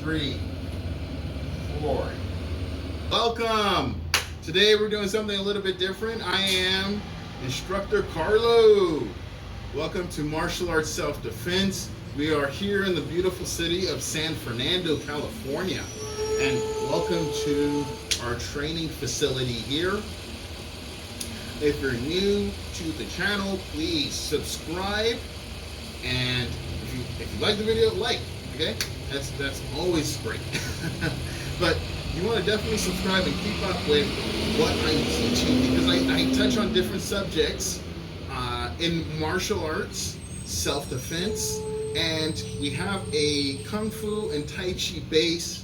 3, 4. Welcome. Today we're doing something a little bit different. I am Instructor Carlo. Welcome to Martial Arts Self-Defense. We are here in the beautiful city of San Fernando, California. And welcome to our training facility here. If you're new to the channel, please subscribe. And if you like the video, like, okay? That's always great. But you want to definitely subscribe and keep up with what I'm teaching, because I touch on different subjects in martial arts, self-defense, and we have a Kung Fu and Tai Chi base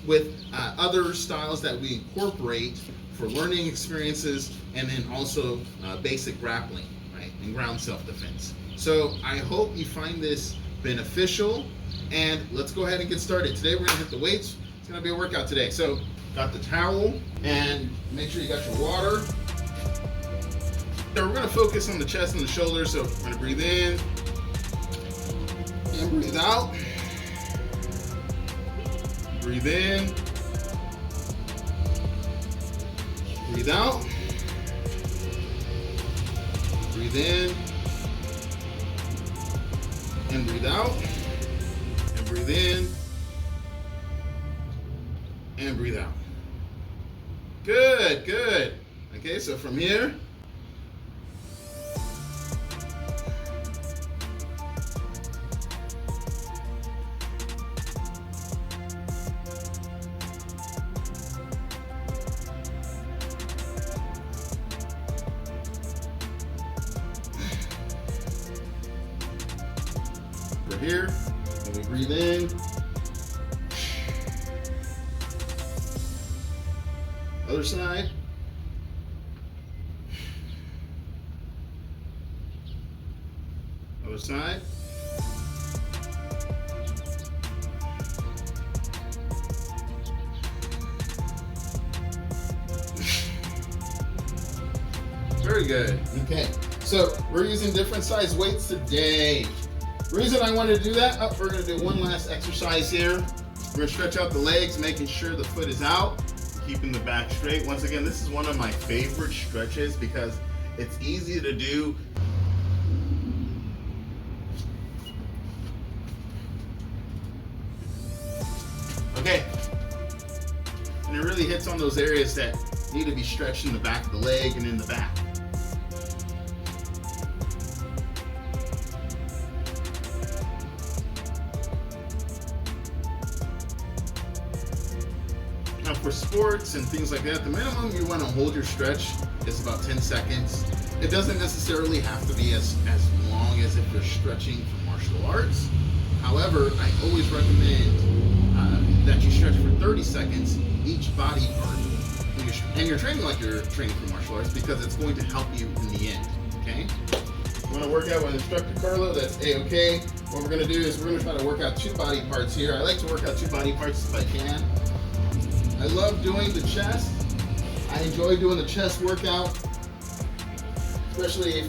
with other styles that we incorporate for learning experiences, and then also basic grappling, right, and ground self-defense. So I hope you find this beneficial, and let's go ahead and get started. Today we're gonna hit the weights. It's gonna be a workout today. So got the towel, and make sure you got your water. So we're gonna focus on the chest and the shoulders. So we're gonna breathe in and breathe out. Breathe in. Breathe out. Breathe in. And breathe out. And breathe in. And breathe out. Good, good. Okay, so from here, we're here, and we breathe in. Other side. Other side. Very good. Okay. So we're using different size weights today. Reason I wanted to do that, we're going to do one last exercise here. We're going to stretch out the legs, making sure the foot is out, keeping the back straight. Once again, this is one of my favorite stretches because it's easy to do. Okay. And it really hits on those areas that need to be stretched in the back of the leg and in the back. Now for sports and things like that, the minimum you want to hold your stretch is about 10 seconds. It doesn't necessarily have to be as long as if you're stretching for martial arts. However, I always recommend that you stretch for 30 seconds each body part. And you're training like you're training for martial arts because it's going to help you in the end, okay? You want to work out with Instructor Carlo, that's A-okay. What we're going to do is we're going to try to work out two body parts here. I like to work out two body parts if I can. I love doing the chest. I enjoy doing the chest workout, especially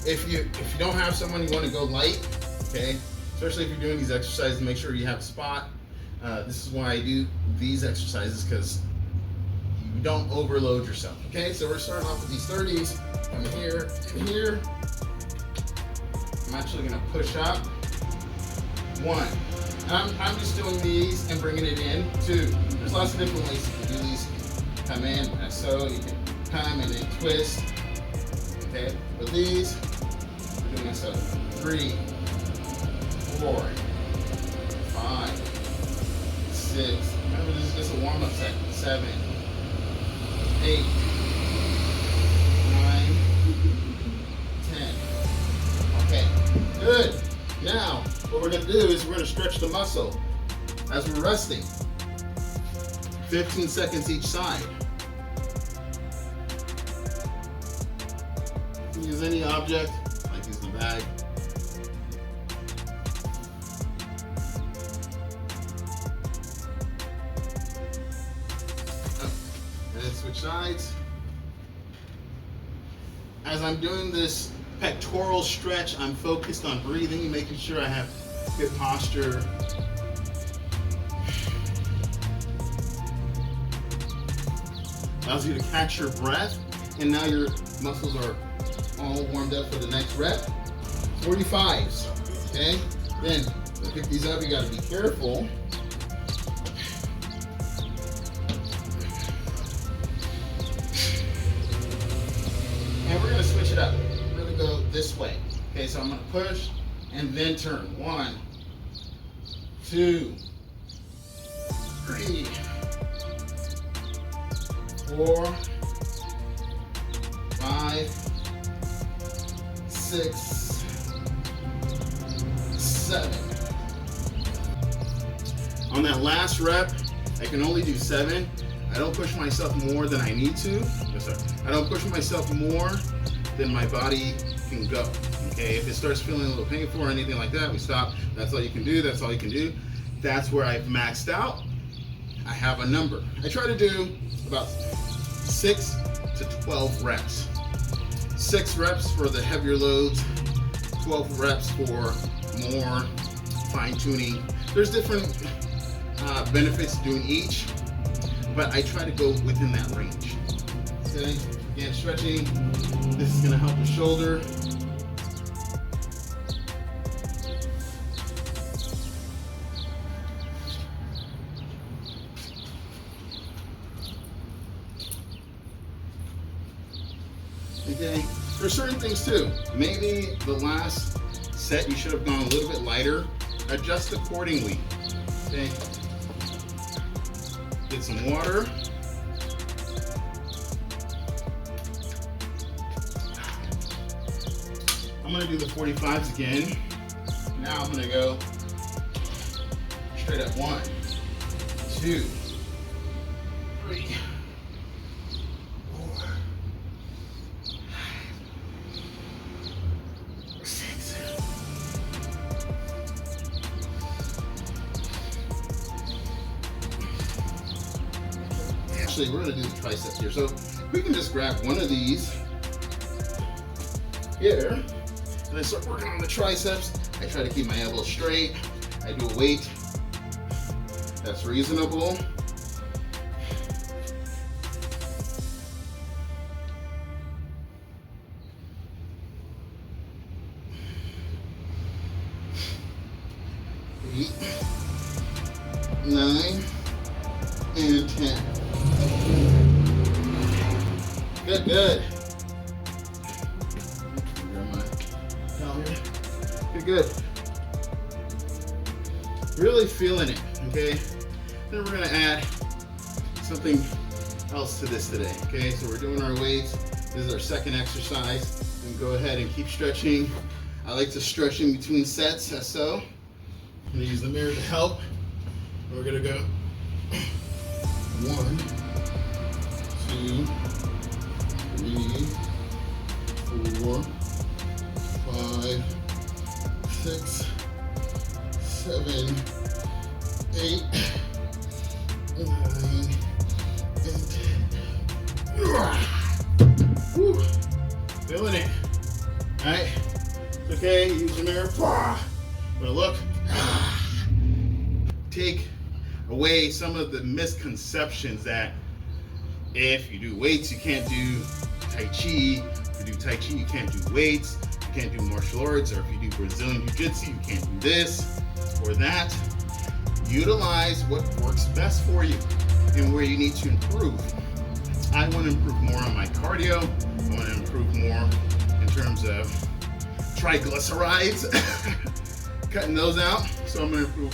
if you don't have someone you want to go light, okay? Especially if you're doing these exercises, make sure you have a spot. This is why I do these exercises, because you don't overload yourself, okay? So we're starting off with these 30s. Come here and here. I'm actually gonna push up. 1. I'm just doing these and bringing it in. 2. There's lots of different ways you can do these. Come in, as so. You can come and then twist. Okay, with these, we're doing so. 3, 4, 5, 6. Remember, this is just a warm-up set. 7, 8, 9, 10. Okay, good. Now, what we're going to do is we're going to stretch the muscle as we're resting. 15 seconds each side. You can use any object, like using the bag. And then switch sides. As I'm doing this pectoral stretch, I'm focused on breathing, making sure I have good posture. allows you to catch your breath, and now your muscles are all warmed up for the next rep. 45s, okay? Then, to pick these up, you gotta be careful. And we're gonna switch it up. We're gonna go this way. Okay, so I'm gonna push and then turn. 1, 2, 3, 4, 5, 6, 7. On that last rep, I can only do 7. I don't push myself more than I need to. I don't push myself more than my body can go. Okay, if it starts feeling a little painful or anything like that, we stop. That's all you can do. That's all you can do. That's where I've maxed out. I have a number. I try to do about 6 to 12 reps. 6 reps for the heavier loads, 12 reps for more fine-tuning. There's different benefits doing each, but I try to go within that range. Okay, again, stretching. This is gonna help the shoulder. Okay, there's certain things too. Maybe the last set you should have gone a little bit lighter. Adjust accordingly. Okay. Get some water. I'm gonna do the 45s again. Now I'm gonna go straight up. 1, 2, 3, 4, 6. Actually, we're gonna do the triceps here. So we can just grab one of these here, and then start working on the triceps. I try to keep my elbows straight. I do a weight that's reasonable. Eight, 9, and 10. Good, good. Good, good. Really feeling it, okay? Then we're gonna add something else to this today, okay? So we're doing our weights. This is our second exercise. We can go ahead and keep stretching. I like to stretch in between sets, as so. I'm gonna use the mirror to help. We're gonna go 1, 2, 3, 4, 5, 6, 7, 8, 9, and 10. Woo. Feeling it. All right. Okay, use your mirror. But look. Take away some of the misconceptions that if you do weights, you can't do Tai Chi. If you do Tai Chi, you can't do weights. You can't do martial arts. Or if you do Brazilian Jiu-Jitsu, you can't do this or that. Utilize what works best for you and where you need to improve. I want to improve more on my cardio. I want to improve more in terms of triglycerides, cutting those out. So I'm going to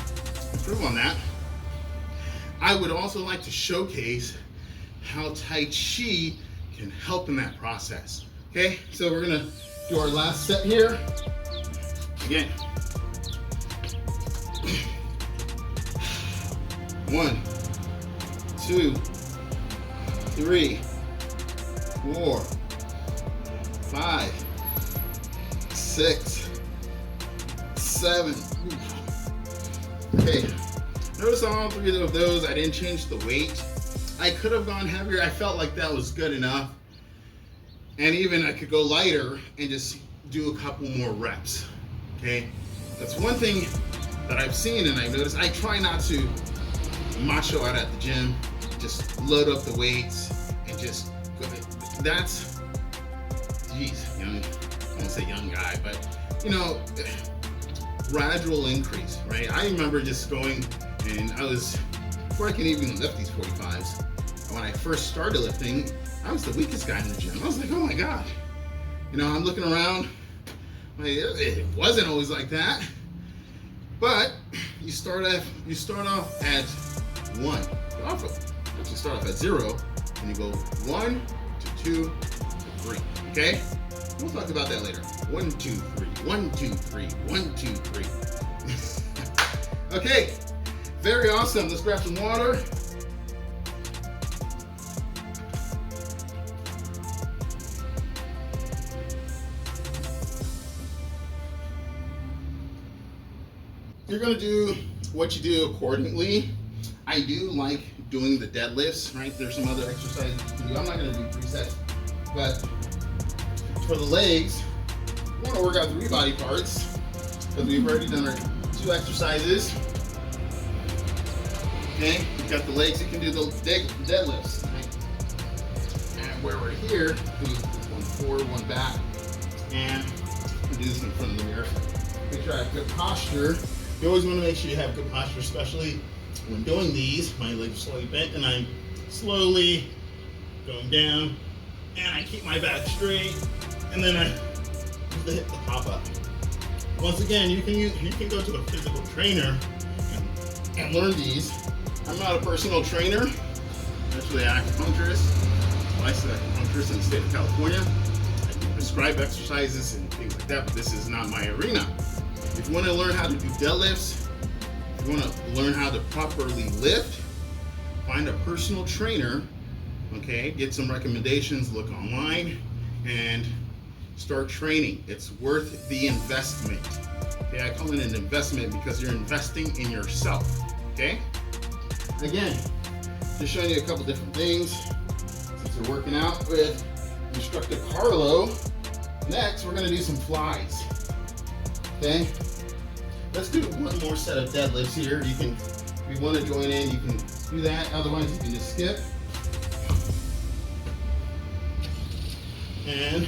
improve on that. I would also like to showcase how Tai Chi can help in that process. Okay, so we're gonna do our last set here. Again. 1, 2, 3, 4, 5, 6, 7. Okay, notice on all 3 of those, I didn't change the weight. I could have gone heavier. I felt like that was good enough. And even I could go lighter and just do a couple more reps, okay? That's one thing that I've seen and I've noticed. I try not to macho out at the gym, just load up the weights and just go. That's, geez, young, I won't say young guy, but gradual increase, right? I remember just going, and before I could even lift these 45s, when I first started lifting, I was the weakest guy in the gym. I was like, oh my God. I'm looking around, it wasn't always like that. But you start off at 1. You start off at 0, and you go 1 to 2 to 3. Okay? We'll talk about that later. 1, 2, 3. 1, 2, 3. 1, 2, 3. Okay. Very awesome. Let's grab some water. You're going to do what you do accordingly. I do like doing the deadlifts, right? There's some other exercises you can do. I'm not going to do 3 sets, but for the legs, we want to work out 3 body parts because we've already done our 2 exercises. Okay, you've got the legs, you can do the deadlifts. Right? And where we're here, do 1 forward, 1 back, and do this in front of the mirror. Make sure I have good posture. You always want to make sure you have good posture, especially when doing these. My legs are slightly bent, and I'm slowly going down, and I keep my back straight, and then I use the hip to pop up. Once again, you can go to a physical trainer and learn these. I'm not a personal trainer. I'm actually an acupuncturist, licensed acupuncturist in the state of California. I can prescribe exercises and things like that, but this is not my arena. If you want to learn how to do deadlifts, if you want to learn how to properly lift, find a personal trainer, okay, get some recommendations, look online, and start training. It's worth the investment. Okay, I call it an investment because you're investing in yourself, okay? Again, just showing you a couple different things since you're working out with instructor Carlo. Next, we're going to do some flies. Okay, let's do 1 more set of deadlifts here. You can, if you want to join in, you can do that. Otherwise, you can just skip. And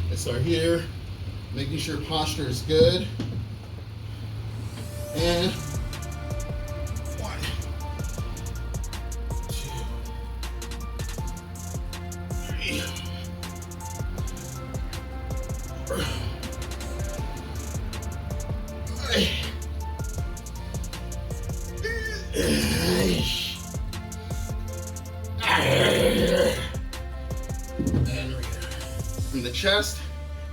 let's start here, making sure posture is good. And 1, 2, 3, 4. From the chest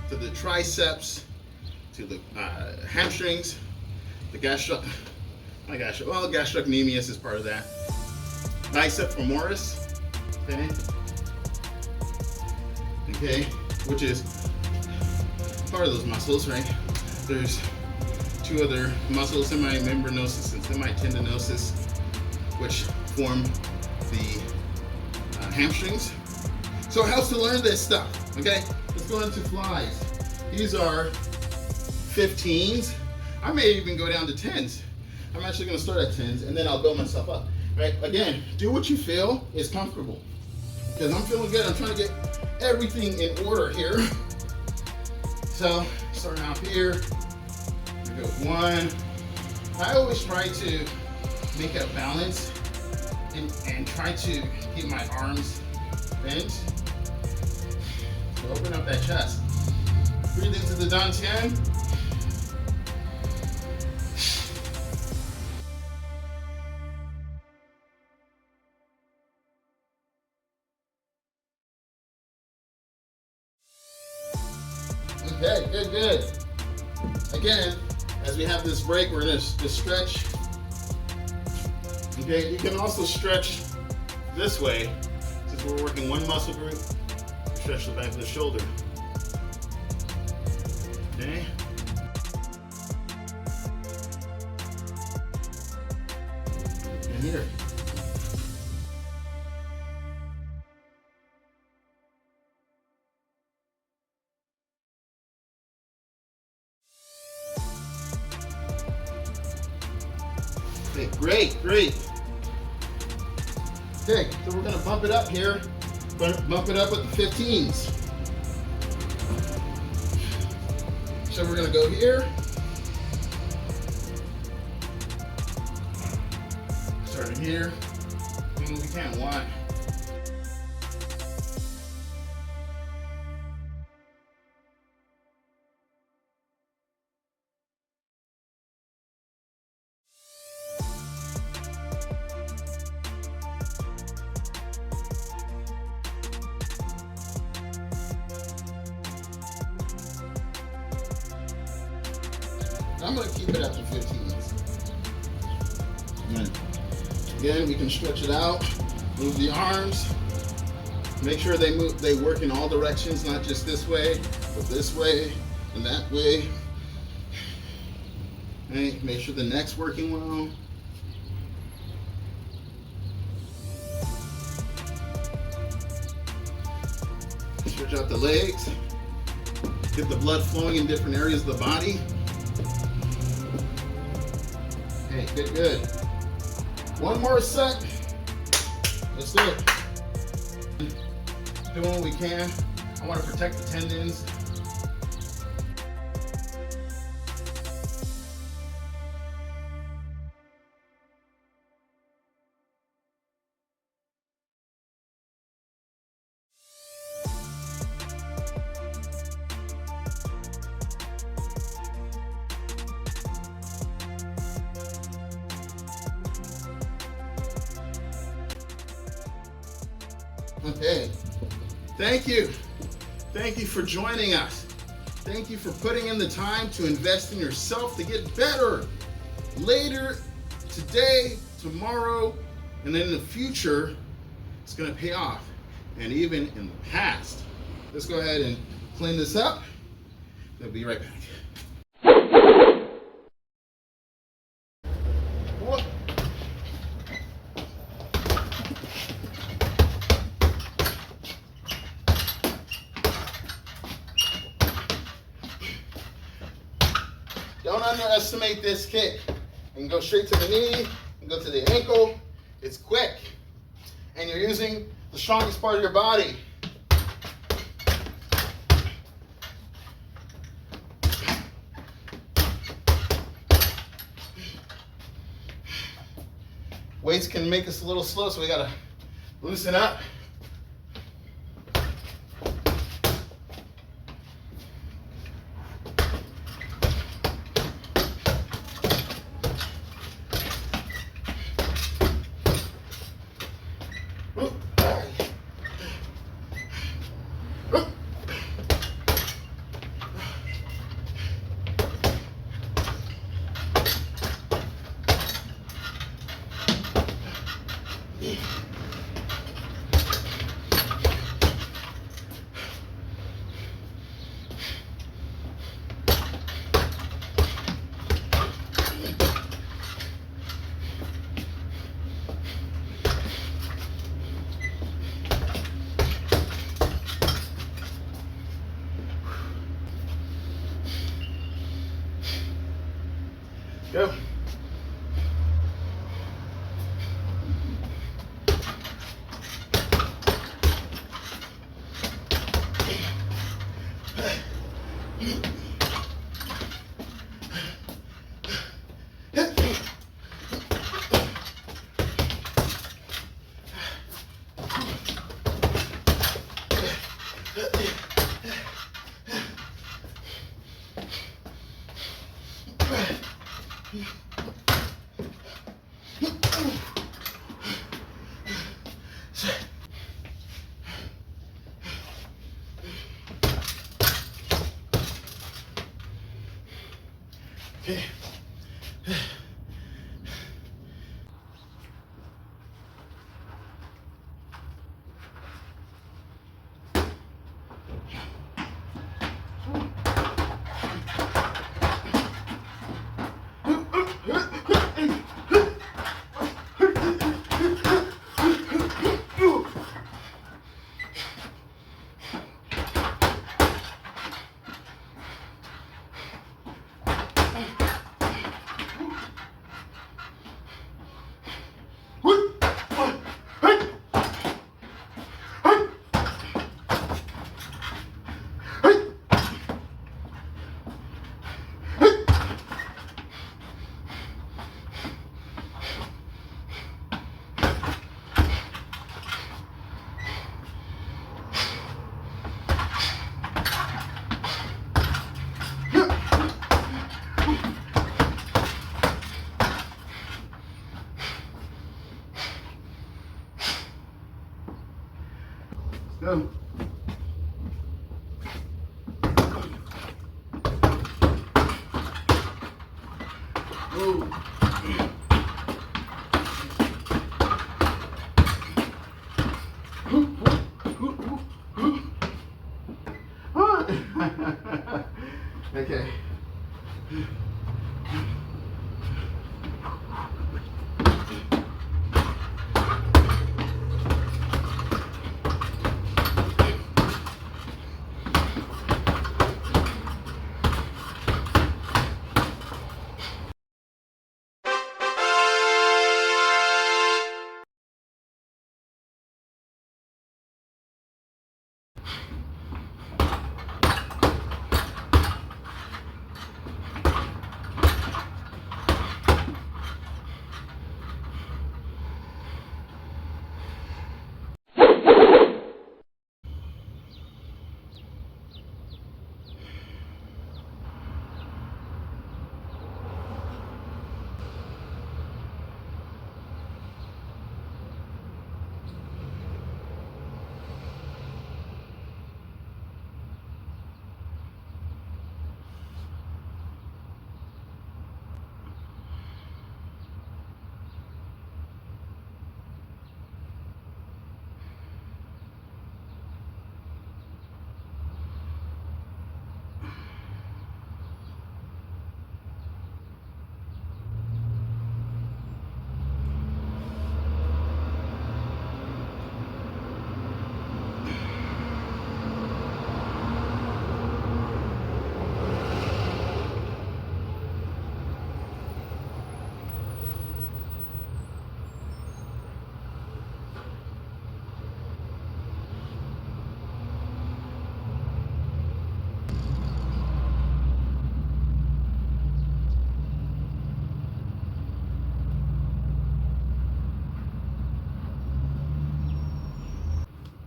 to the triceps to the hamstrings, the gastrocnemius is part of that. Bicep femoris, okay, which is part of those muscles, right? There's 2 other muscles, semimembranosus and semitendinosus, which form the hamstrings. So it helps to learn this stuff, okay? Let's go into flies. These are 15s. I may even go down to 10s. I'm actually gonna start at 10s and then I'll build myself up, right? Again, do what you feel is comfortable. Because I'm feeling good, I'm trying to get everything in order here. So, starting out here, we go 1. I always try to make a balance and try to keep my arms bent. So open up that chest. Breathe into the dantian. Okay, good. Again, as we have this break, we're gonna just stretch. Okay, you can also stretch this way, since we're working 1 muscle group. Stretch the back of the shoulder. Okay. And here. Okay, great. Okay, so we're gonna bump it up here Bump it up with the 15s. So we're gonna go here. Starting here. We can't want. I'm going to keep it at the 15s. Again, we can stretch it out, move the arms, make sure they work in all directions, not just this way, but this way and that way. Okay, make sure the neck's working well. Stretch out the legs, get the blood flowing in different areas of the body. Okay, good. One more set. Let's do it. Doing what we can. I want to protect the tendons. Okay, thank you. Thank you for joining us. Thank you for putting in the time to invest in yourself to get better. Later, today, tomorrow, and in the future, it's gonna pay off. And even in the past. Let's go ahead and clean this up. I'll be right back. Don't underestimate this kick. You can go straight to the knee, and go to the ankle. It's quick. And you're using the strongest part of your body. Weights can make us a little slow, so we gotta loosen up. Go. Go. Whoa. Okay.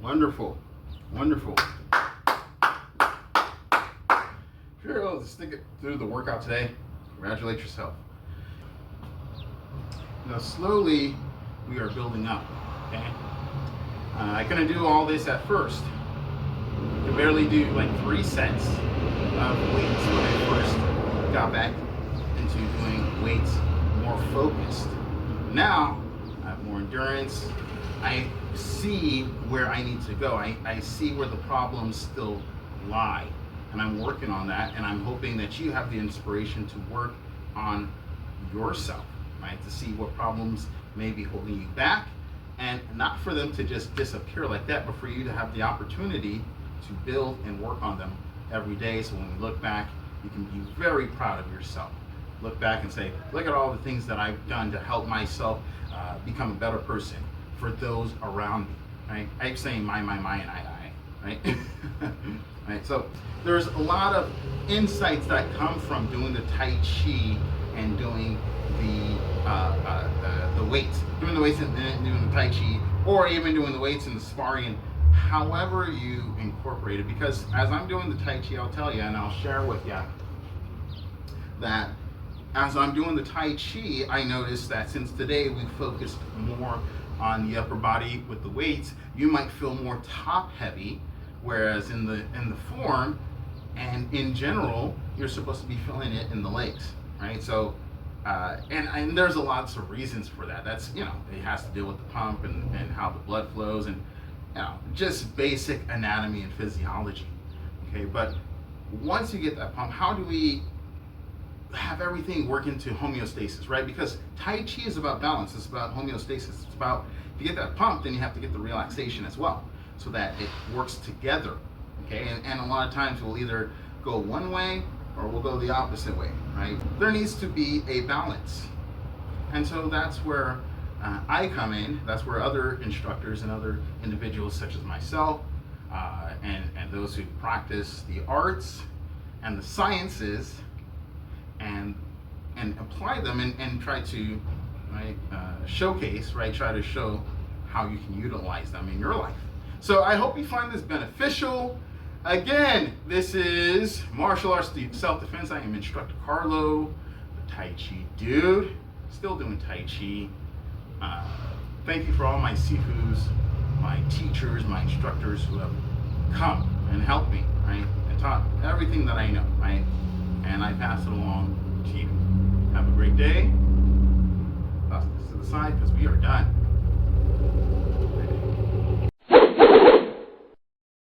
Wonderful. Wonderful. If you're able to stick it through the workout today, congratulate yourself. Now slowly we are building up. Okay. I couldn't do all this at first. I could barely do like 3 sets of weights when I first got back into doing weights more focused. Now I have more endurance. I see where I need to go. I see where the problems still lie, and I'm working on that, and I'm hoping that you have the inspiration to work on yourself, right? To see what problems may be holding you back, and not for them to just disappear like that, but for you to have the opportunity to build and work on them every day. So when you look back, you can be very proud of yourself. Look back and say, look at all the things that I've done to help myself become a better person for those around me, right? I'm saying my, and I, right? Right. So there's a lot of insights that come from doing the Tai Chi and doing the weights, doing the weights and doing the Tai Chi, or even doing the weights and the sparring. However you incorporate it, because as I'm doing the Tai Chi, I'll tell you, and I'll share with you that as I'm doing the Tai Chi, I noticed that since today we focused more on the upper body with the weights, you might feel more top heavy, whereas in the form and in general, you're supposed to be feeling it in the legs, right? So, and there's a lots of reasons for that. That's, you know, it has to deal with the pump and how the blood flows and, you know, just basic anatomy and physiology, okay? But once you get that pump, how do we have everything work into homeostasis, right? Because Tai Chi is about balance. It's about homeostasis. It's about, if you get that pump, then you have to get the relaxation as well, so that it works together, okay? And a lot of times we'll either go one way or we'll go the opposite way, right? There needs to be a balance. And so that's where I come in. That's where other instructors and other individuals such as myself and those who practice the arts and the sciences and apply them and try to, right, showcase, right, try to show how you can utilize them in your life. So I hope you find this beneficial. Again, this is Martial Arts Self-Defense. I am Instructor Carlo, the Tai Chi dude, still doing Tai Chi. Thank you for all my sifus my teachers, my instructors who have come and helped me, right? And taught everything that I know, right? And I pass it along to you. Have a great day. Toss this to the side because we are done.